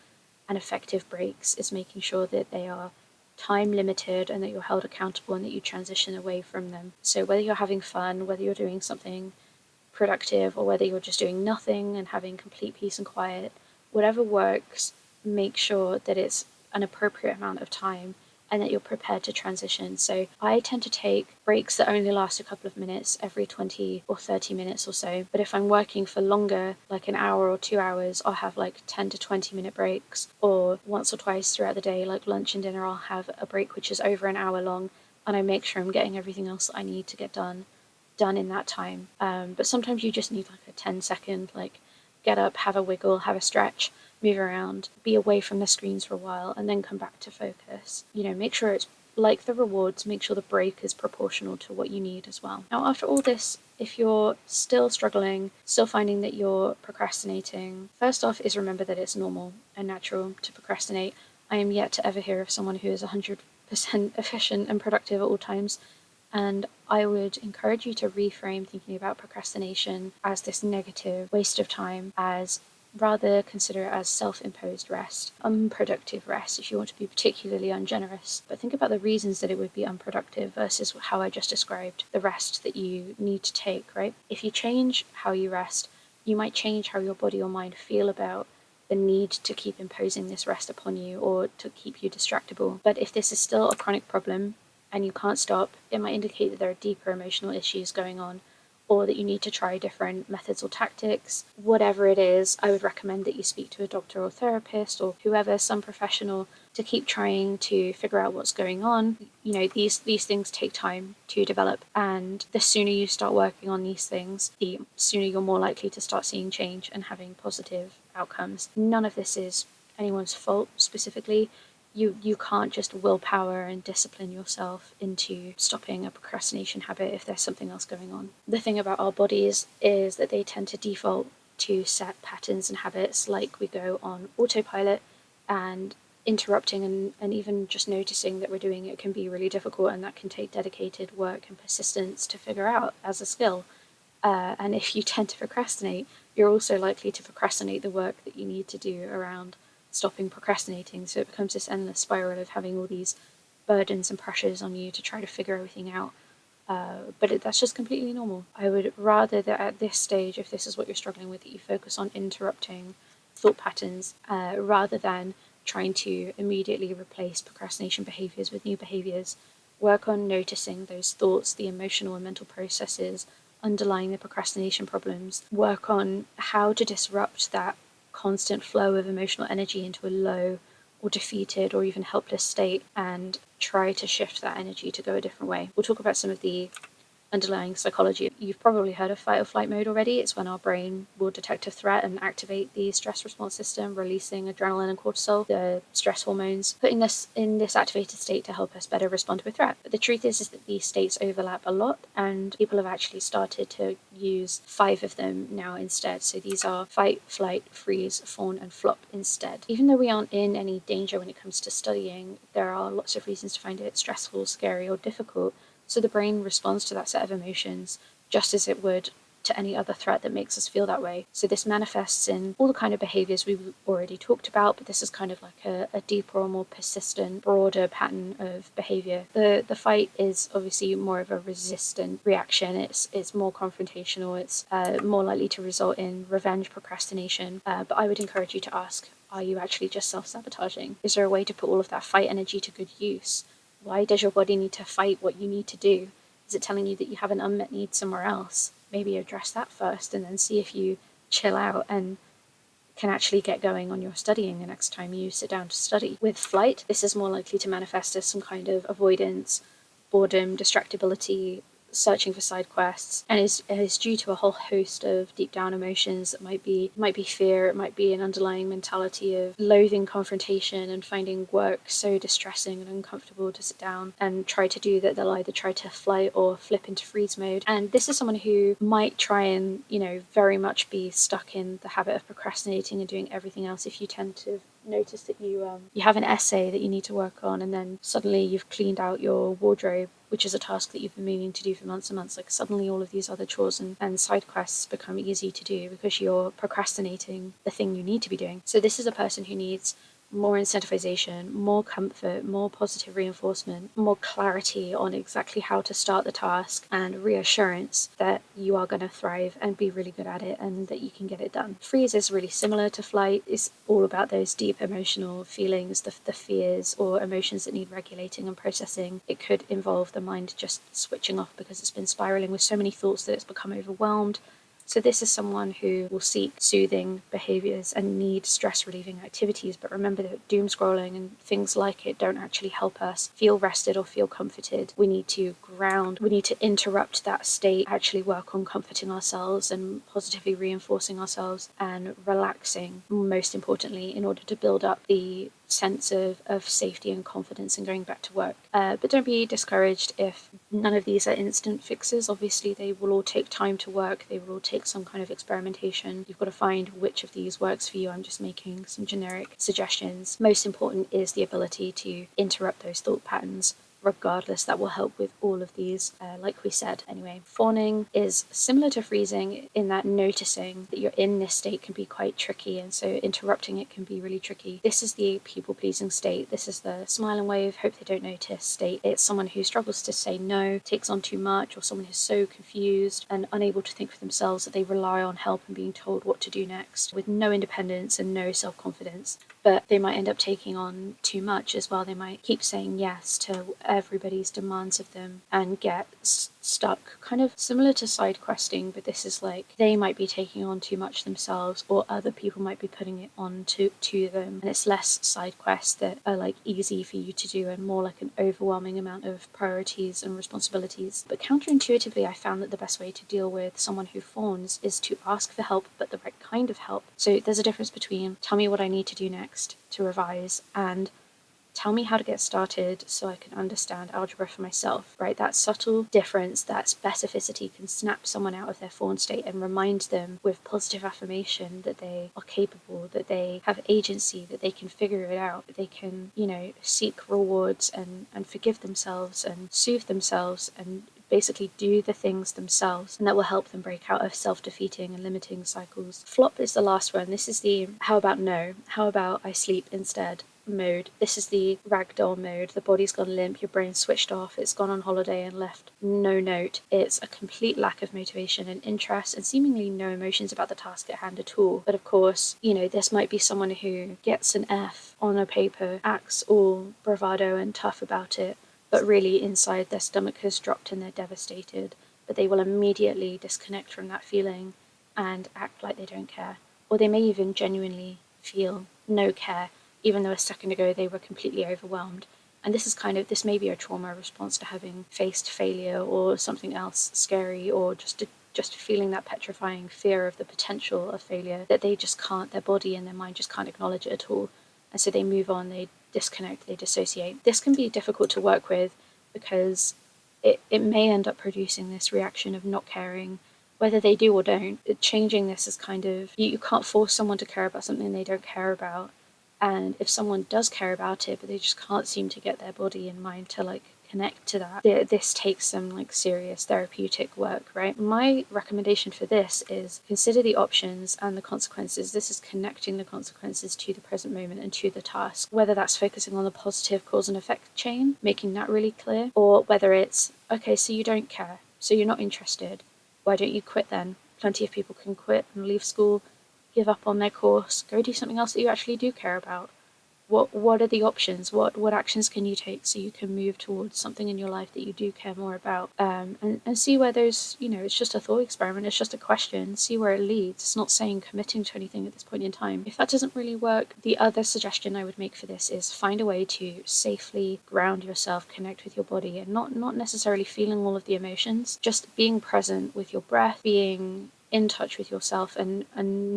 S1: and effective breaks, is making sure that they are time limited and that you're held accountable and that you transition away from them. So whether you're having fun, whether you're doing something productive, or whether you're just doing nothing and having complete peace and quiet, whatever works, make sure that it's an appropriate amount of time and that you're prepared to transition. So I tend to take breaks that only last a couple of minutes every 20 or 30 minutes or so. But if I'm working for longer, like an hour or 2 hours, I'll have like 10 to 20 minute breaks. Or once or twice throughout the day, like lunch and dinner, I'll have a break which is over an hour long, and I make sure I'm getting everything else that I need to get done in that time. But sometimes you just need like a 10-second, like, get up, have a wiggle, have a stretch, move around, be away from the screens for a while, and then come back to focus. Make sure it's like the rewards, make sure the break is proportional to what you need as well. Now, after all this, if you're still struggling, still finding that you're procrastinating, first off is remember that it's normal and natural to procrastinate. I am yet to ever hear of someone who is 100% efficient and productive at all times. And I would encourage you to reframe thinking about procrastination as this negative waste of time, as rather consider it as self-imposed rest, unproductive rest if you want to be particularly ungenerous. But think about the reasons that it would be unproductive versus how I just described the rest that you need to take, right? If you change how you rest, you might change how your body or mind feel about the need to keep imposing this rest upon you or to keep you distractible. But if this is still a chronic problem and you can't stop, it might indicate that there are deeper emotional issues going on, or that you need to try different methods or tactics. Whatever it is, I would recommend that you speak to a doctor or therapist or whoever, some professional, to keep trying to figure out what's going on. These things take time to develop, and the sooner you start working on these things, the sooner you're more likely to start seeing change and having positive outcomes. None of this is anyone's fault specifically. You can't just willpower and discipline yourself into stopping a procrastination habit if there's something else going on. The thing about our bodies is that they tend to default to set patterns and habits, like we go on autopilot, and interrupting and even just noticing that we're doing it can be really difficult, and that can take dedicated work and persistence to figure out as a skill. And if you tend to procrastinate, you're also likely to procrastinate the work that you need to do around stopping procrastinating. So it becomes this endless spiral of having all these burdens and pressures on you to try to figure everything out. But that's just completely normal. I would rather that at this stage, if this is what you're struggling with, that you focus on interrupting thought patterns rather than trying to immediately replace procrastination behaviors with new behaviors. Work on noticing those thoughts, the emotional and mental processes underlying the procrastination problems. Work on how to disrupt that constant flow of emotional energy into a low or defeated or even helpless state, and try to shift that energy to go a different way. We'll talk about some of the underlying psychology. You've probably heard of fight or flight mode already. It's when our brain will detect a threat and activate the stress response system, releasing adrenaline and cortisol, the stress hormones, putting us in this activated state to help us better respond to a threat. But the truth is that these states overlap a lot, and people have actually started to use 5 of them now instead. So these are fight, flight, freeze, fawn, and flop instead. Even though we aren't in any danger when it comes to studying, there are lots of reasons to find it stressful, scary, or difficult. So the brain responds to that set of emotions just as it would to any other threat that makes us feel that way. So this manifests in all the kind of behaviors we've already talked about, but this is kind of like a deeper or more persistent, broader pattern of behavior. The fight is obviously more of a resistant reaction. It's more confrontational. It's more likely to result in revenge procrastination. But I would encourage you to ask, are you actually just self-sabotaging? Is there a way to put all of that fight energy to good use? Why does your body need to fight what you need to do? Is it telling you that you have an unmet need somewhere else? Maybe address that first and then see if you chill out and can actually get going on your studying the next time you sit down to study. With flight, this is more likely to manifest as some kind of avoidance, boredom, distractibility, searching for side quests, and is due to a whole host of deep down emotions that might be fear, it might be an underlying mentality of loathing confrontation and finding work so distressing and uncomfortable to sit down and try to do that they'll either try to flight or flip into freeze mode. And this is someone who might try and, very much be stuck in the habit of procrastinating and doing everything else. If you tend to notice that you have an essay that you need to work on, and then suddenly you've cleaned out your wardrobe, which is a task that you've been meaning to do for months and months, like suddenly all of these other chores and side quests become easy to do because you're procrastinating the thing you need to be doing. So this is a person who needs more incentivization, more comfort, more positive reinforcement, more clarity on exactly how to start the task, and reassurance that you are going to thrive and be really good at it and that you can get it done. Freeze is really similar to flight. It's all about those deep emotional feelings, the fears or emotions that need regulating and processing. It could involve the mind just switching off because it's been spiraling with so many thoughts that it's become overwhelmed. So this is someone who will seek soothing behaviors and need stress-relieving activities, but remember that doom scrolling and things like it don't actually help us feel rested or feel comforted. We need to ground, we need to interrupt that state, actually work on comforting ourselves and positively reinforcing ourselves and relaxing, most importantly, in order to build up the sense of safety and confidence in going back to work. But don't be discouraged if none of these are instant fixes. Obviously, they will all take time to work. They will all take some kind of experimentation. You've got to find which of these works for you. I'm just making some generic suggestions. Most important is the ability to interrupt those thought patterns. Regardless, that will help with all of these, like we said. Anyway, fawning is similar to freezing in that noticing that you're in this state can be quite tricky, and so interrupting it can be really tricky. This is the people-pleasing state. This is the smile and wave, hope they don't notice state. It's someone who struggles to say no, takes on too much, or someone who's so confused and unable to think for themselves that they rely on help and being told what to do next, with no independence and no self-confidence. But they might end up taking on too much as well. They might keep saying yes to everybody's demands of them and get stuck, kind of similar to side questing, but this is like they might be taking on too much themselves, or other people might be putting it on to them, and it's less side quests that are like easy for you to do and more like an overwhelming amount of priorities and responsibilities. But counterintuitively, I found that the best way to deal with someone who fawns is to ask for help, but the right kind of help. So there's a difference between tell me what I need to do next to revise and tell me how to get started so I can understand algebra for myself, right? That subtle difference, that specificity can snap someone out of their fawn state and remind them with positive affirmation that they are capable, that they have agency, that they can figure it out, that they can, seek rewards and forgive themselves and soothe themselves and basically do the things themselves, and that will help them break out of self-defeating and limiting cycles. Flop is the last one. This is the how about no? How about I sleep instead? Mode. This is the ragdoll mode. The body's gone limp, your brain's switched off, it's gone on holiday and left no note. It's a complete lack of motivation and interest and seemingly no emotions about the task at hand at all. But of course, this might be someone who gets an F on a paper, acts all bravado and tough about it, but really inside their stomach has dropped and they're devastated. But they will immediately disconnect from that feeling and act like they don't care. Or they may even genuinely feel no care, even though a second ago they were completely overwhelmed. And this may be a trauma response to having faced failure or something else scary, or just feeling that petrifying fear of the potential of failure that they just can't, their body and their mind just can't acknowledge it at all. And so they move on, they disconnect, they dissociate. This can be difficult to work with because it may end up producing this reaction of not caring, whether they do or don't. Changing this is kind of, you can't force someone to care about something they don't care about. And if someone does care about it, but they just can't seem to get their body and mind to connect to that, this takes some serious therapeutic work, right? My recommendation for this is consider the options and the consequences. This is connecting the consequences to the present moment and to the task, whether that's focusing on the positive cause and effect chain, making that really clear, or whether it's, okay, so you don't care, so you're not interested, why don't you quit then? Plenty of people can quit and leave school, give up on their course, go do something else that you actually do care about. What are the options? What actions can you take so you can move towards something in your life that you do care more about? And see where those, it's just a thought experiment, it's just a question, see where it leads. It's not saying committing to anything at this point in time. If that doesn't really work, the other suggestion I would make for this is find a way to safely ground yourself, connect with your body, and not necessarily feeling all of the emotions, just being present with your breath, being in touch with yourself and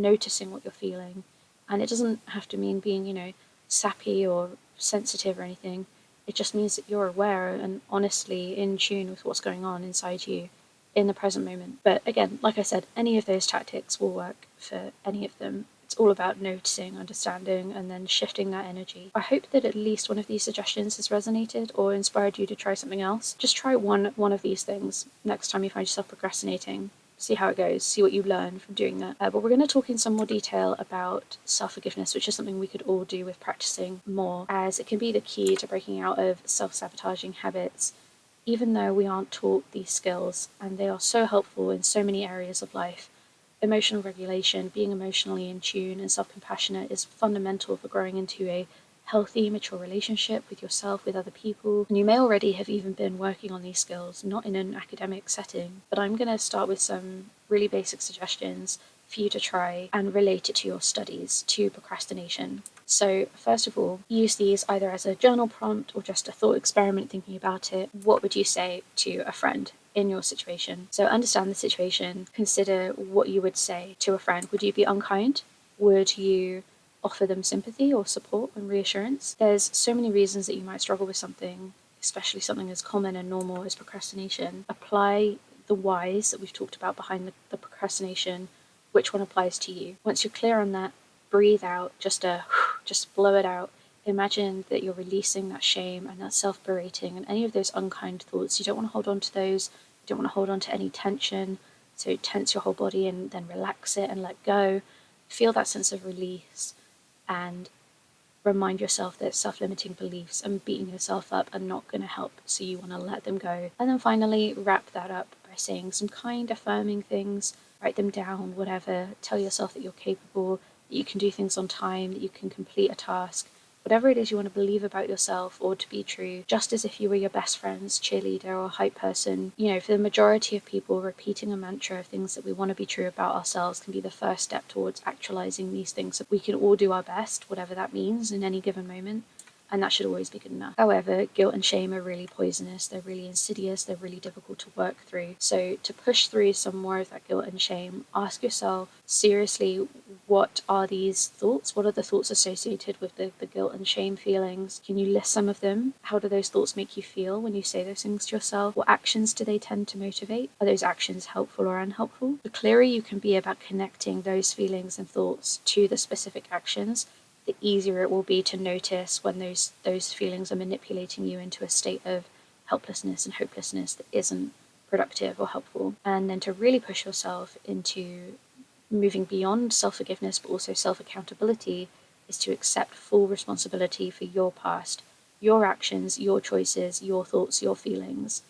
S1: noticing what you're feeling. And it doesn't have to mean being, sappy or sensitive or anything. It just means that you're aware and honestly in tune with what's going on inside you in the present moment. But again, like I said, any of those tactics will work for any of them. It's all about noticing, understanding, and then shifting that energy. I hope that at least one of these suggestions has resonated or inspired you to try something else. Just try one of these things next time you find yourself procrastinating. See how it goes, see what you learn from doing that. But we're going to talk in some more detail about self-forgiveness, which is something we could all do with practicing more, as it can be the key to breaking out of self-sabotaging habits, even though we aren't taught these skills, and they are so helpful in so many areas of life. Emotional regulation, being emotionally in tune and self-compassionate is fundamental for growing into a healthy, mature relationship with yourself, with other people. And you may already have even been working on these skills, not in an academic setting, but I'm going to start with some really basic suggestions for you to try and relate it to your studies, to procrastination. So first of all, use these either as a journal prompt or just a thought experiment thinking about it. What would you say to a friend in your situation? So understand the situation, consider what you would say to a friend. Would you be unkind? Would you offer them sympathy or support and reassurance? There's so many reasons that you might struggle with something, especially something as common and normal as procrastination. Apply the whys that we've talked about behind the procrastination. Which one applies to you? Once you're clear on that, breathe out, just blow it out. Imagine that you're releasing that shame and that self-berating and any of those unkind thoughts. You don't want to hold on to those. You don't want to hold on to any tension. So tense your whole body and then relax it and let go. Feel that sense of release and remind yourself that self-limiting beliefs and beating yourself up are not going to help. So you want to let them go. And then finally, wrap that up by saying some kind, affirming things. Write them down, whatever. Tell yourself that you're capable, that you can do things on time, that you can complete a task. Whatever it is you want to believe about yourself or to be true, just as if you were your best friend's cheerleader or hype person. For the majority of people, repeating a mantra of things that we want to be true about ourselves can be the first step towards actualizing these things. We can all do our best, whatever that means in any given moment. And that should always be good enough. However, guilt and shame are really poisonous, they're really insidious, they're really difficult to work through. So to push through some more of that guilt and shame, ask yourself seriously, what are these thoughts? What are the thoughts associated with the guilt and shame feelings? Can you list some of them? How do those thoughts make you feel when you say those things to yourself? What actions do they tend to motivate? Are those actions helpful or unhelpful? The clearer you can be about connecting those feelings and thoughts to the specific actions, the easier it will be to notice when those feelings are manipulating you into a state of helplessness and hopelessness that isn't productive or helpful. And then to really push yourself into moving beyond self-forgiveness but also self-accountability is to accept full responsibility for your past, your actions, your choices, your thoughts, your feelings.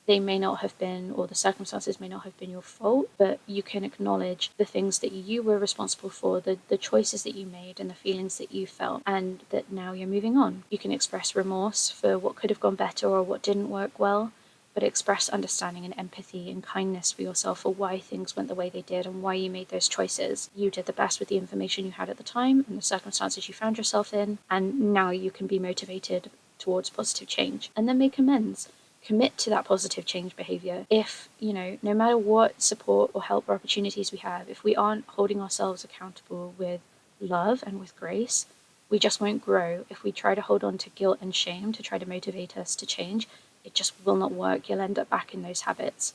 S1: They may not have been, or the circumstances may not have been your fault, but you can acknowledge the things that you were responsible for, the choices that you made and the feelings that you felt, and that now you're moving on. You can express remorse for what could have gone better or what didn't work well, but express understanding and empathy and kindness for yourself for why things went the way they did and why you made those choices. You did the best with the information you had at the time and the circumstances you found yourself in, and now you can be motivated towards positive change. And then make amends. Commit to that positive change behavior. If, no matter what support or help or opportunities we have, if we aren't holding ourselves accountable with love and with grace, we just won't grow. If we try to hold on to guilt and shame to try to motivate us to change, it just will not work. You'll end up back in those habits,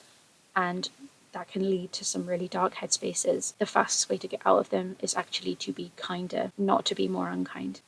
S1: and that can lead to some really dark headspaces. The fastest way to get out of them is actually to be kinder, not to be more unkind.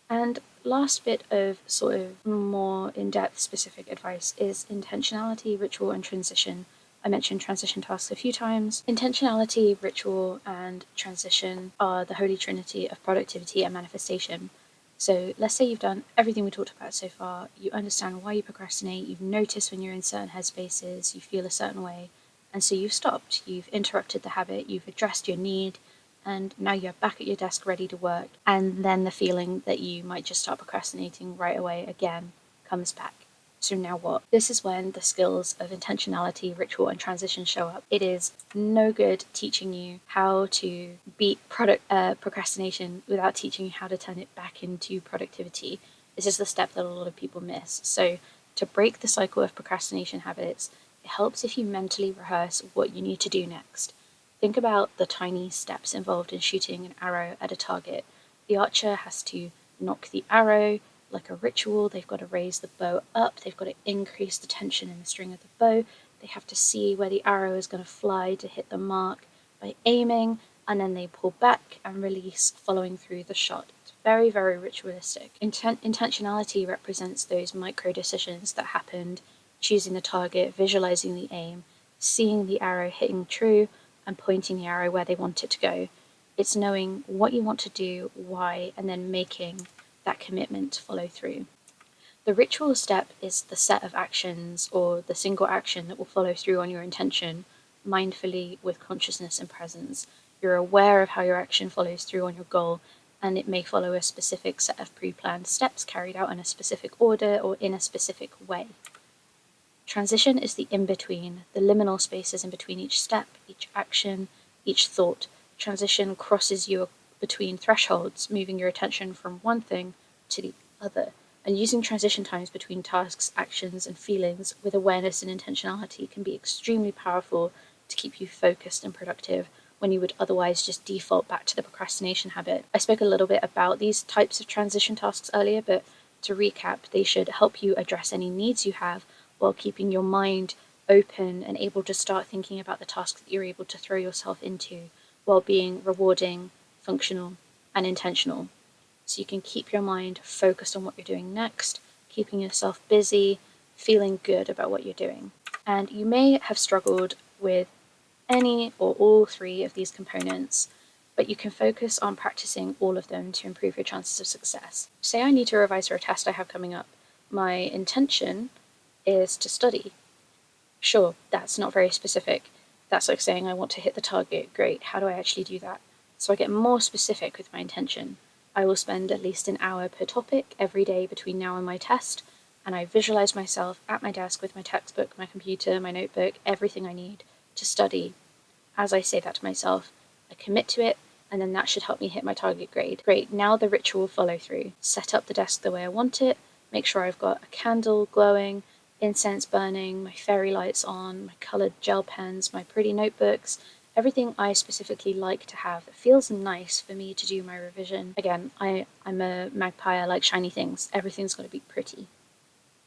S1: And last bit of sort of more in-depth specific advice is intentionality, ritual, and transition. I mentioned transition tasks a few times. Intentionality, ritual, and transition are the holy trinity of productivity and manifestation. So let's say you've done everything we talked about so far, you understand why you procrastinate, you've noticed when you're in certain headspaces, you feel a certain way, and so you've stopped, you've interrupted the habit, you've addressed your need, and now you're back at your desk ready to work, and then the feeling that you might just start procrastinating right away again comes back. So now what? This is when the skills of intentionality, ritual, and transition show up. It is no good teaching you how to beat procrastination without teaching you how to turn it back into productivity. This is the step that a lot of people miss. So to break the cycle of procrastination habits, it helps if you mentally rehearse what you need to do next. Think about the tiny steps involved in shooting an arrow at a target. The archer has to nock the arrow. Like a ritual, they've got to raise the bow up, they've got to increase the tension in the string of the bow, they have to see where the arrow is going to fly to hit the mark by aiming, and then they pull back and release following through the shot. It's very, very ritualistic. Intentionality represents those micro decisions that happened, choosing the target, visualizing the aim, seeing the arrow hitting true, and pointing the arrow where they want it to go. It's knowing what you want to do, why, and then making that commitment to follow through. The ritual step is the set of actions or the single action that will follow through on your intention mindfully with consciousness and presence. You're aware of how your action follows through on your goal, and it may follow a specific set of pre-planned steps carried out in a specific order or in a specific way. Transition is the in-between, the liminal spaces in between each step, each action, each thought. Transition crosses you between thresholds, moving your attention from one thing to the other, and using transition times between tasks, actions, and feelings with awareness and intentionality can be extremely powerful to keep you focused and productive when you would otherwise just default back to the procrastination habit. I spoke a little bit about these types of transition tasks earlier, but to recap, they should help you address any needs you have while keeping your mind open and able to start thinking about the tasks that you're able to throw yourself into while being rewarding, functional, and intentional. So you can keep your mind focused on what you're doing next, keeping yourself busy, feeling good about what you're doing. And you may have struggled with any or all three of these components, but you can focus on practicing all of them to improve your chances of success. Say I need to revise for a test I have coming up. My intention is to study. Sure, that's not very specific. That's like saying I want to hit the target. Great, how do I actually do that? So I get more specific with my intention. I will spend at least an hour per topic every day between now and my test, and I visualize myself at my desk with my textbook, my computer, my notebook, everything I need to study. As I say that to myself, I commit to it, and then that should help me hit my target grade. Great, now the ritual follow through. Set up the desk the way I want it, make sure I've got a candle glowing, incense burning, my fairy lights on, my coloured gel pens, my pretty notebooks, everything I specifically like to have that feels nice for me to do my revision. Again, I'm a magpie, I like shiny things. Everything's got to be pretty.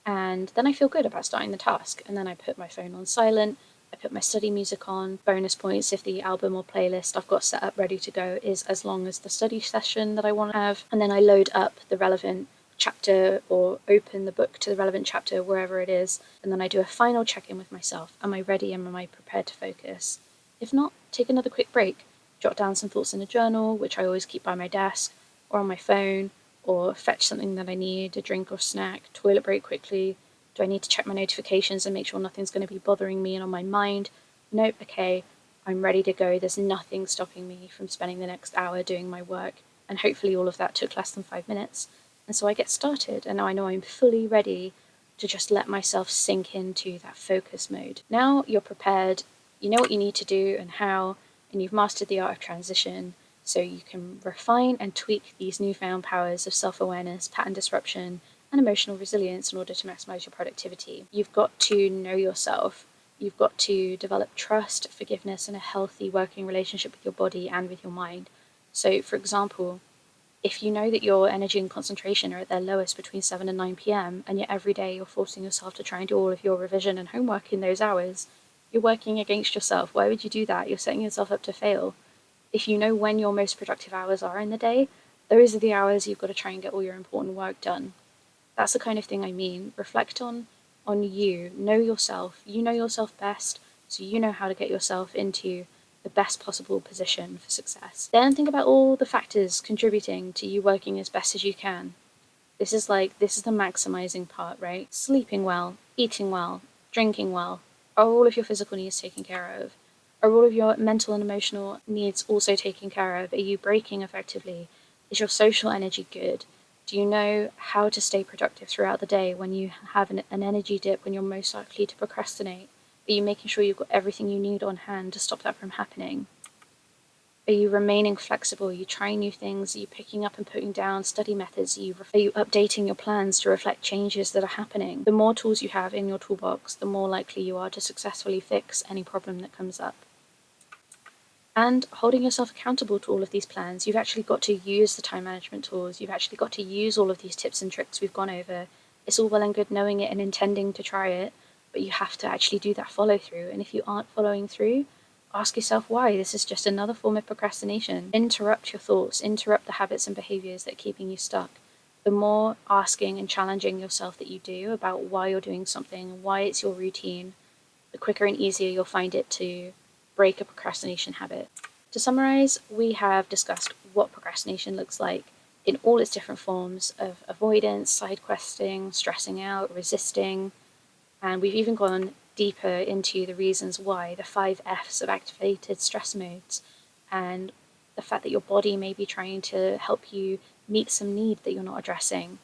S1: And then I feel good about starting the task, and then I put my phone on silent, I put my study music on. Bonus points if the album or playlist I've got set up ready to go is as long as the study session that I want to have, and then I load up the relevant chapter or open the book to the relevant chapter wherever it is, and then I do a final check-in with myself. Am I ready? Am I prepared to focus? If not, take another quick break. Jot down some thoughts in a journal, which I always keep by my desk, or on my phone, or fetch something that I need, a drink or snack, toilet break quickly. Do I need to check my notifications and make sure nothing's going to be bothering me and on my mind? Nope, okay, I'm ready to go. There's nothing stopping me from spending the next hour doing my work, and hopefully all of that took less than 5 minutes. And so I get started, and now I know I'm fully ready to just let myself sink into that focus mode. Now you're prepared, you know what you need to do and how, and you've mastered the art of transition, so you can refine and tweak these newfound powers of self-awareness, pattern disruption, and emotional resilience in order to maximize your productivity. You've got to know yourself. You've got to develop trust, forgiveness, and a healthy working relationship with your body and with your mind. So, for example, if you know that your energy and concentration are at their lowest between 7 and 9 p.m, and yet every day you're forcing yourself to try and do all of your revision and homework in those hours, you're working against yourself. Why would you do that? You're setting yourself up to fail. If you know when your most productive hours are in the day, those are the hours you've got to try and get all your important work done. That's the kind of thing I mean. Reflect on you. Know yourself. You know yourself best, so you know how to get yourself into the best possible position for success. Then think about all the factors contributing to you working as best as you can. This is the maximizing part, right? Sleeping well, eating well, drinking well. Are all of your physical needs taken care of? Are all of your mental and emotional needs also taken care of? Are you breaking effectively? Is your social energy good? Do you know how to stay productive throughout the day when you have an energy dip, when you're most likely to procrastinate? Are you making sure you've got everything you need on hand to stop that from happening? Are you remaining flexible? Are you trying new things? Are you picking up and putting down study methods? Are you updating your plans to reflect changes that are happening? The more tools you have in your toolbox, the more likely you are to successfully fix any problem that comes up. And holding yourself accountable to all of these plans, you've actually got to use the time management tools. You've actually got to use all of these tips and tricks we've gone over. It's all well and good knowing it and intending to try it, but you have to actually do that follow through. And if you aren't following through, ask yourself why. This is just another form of procrastination. Interrupt your thoughts, interrupt the habits and behaviors that are keeping you stuck. The more asking and challenging yourself that you do about why you're doing something, why it's your routine, the quicker and easier you'll find it to break a procrastination habit. To summarize, we have discussed what procrastination looks like in all its different forms of avoidance, side questing, stressing out, resisting, and we've even gone deeper into the reasons why, the 5 Fs of activated stress modes, and the fact that your body may be trying to help you meet some need that you're not addressing.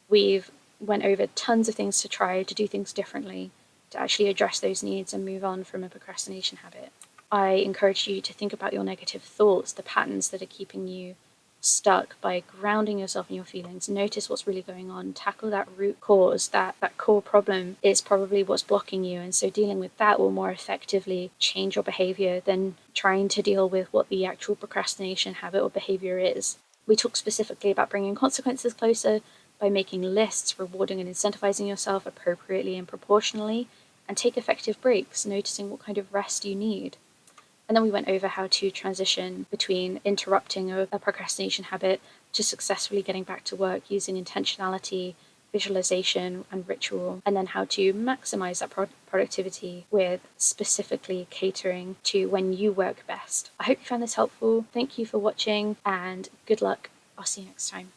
S1: We've went over tons of things to try to do things differently, to actually address those needs and move on from a procrastination habit. I encourage you to think about your negative thoughts, the patterns that are keeping you stuck, by grounding yourself in your feelings. Notice what's really going on, tackle that root cause. That core problem is probably what's blocking you, and so dealing with that will more effectively change your behavior than trying to deal with what the actual procrastination habit or behavior is. We talk specifically about bringing consequences closer by making lists, rewarding and incentivizing yourself appropriately and proportionally, and take effective breaks, noticing what kind of rest you need. And then we went over how to transition between interrupting a procrastination habit to successfully getting back to work using intentionality, visualization, and ritual, and then how to maximize that productivity with specifically catering to when you work best. I hope you found this helpful. Thank you for watching, and good luck. I'll see you next time.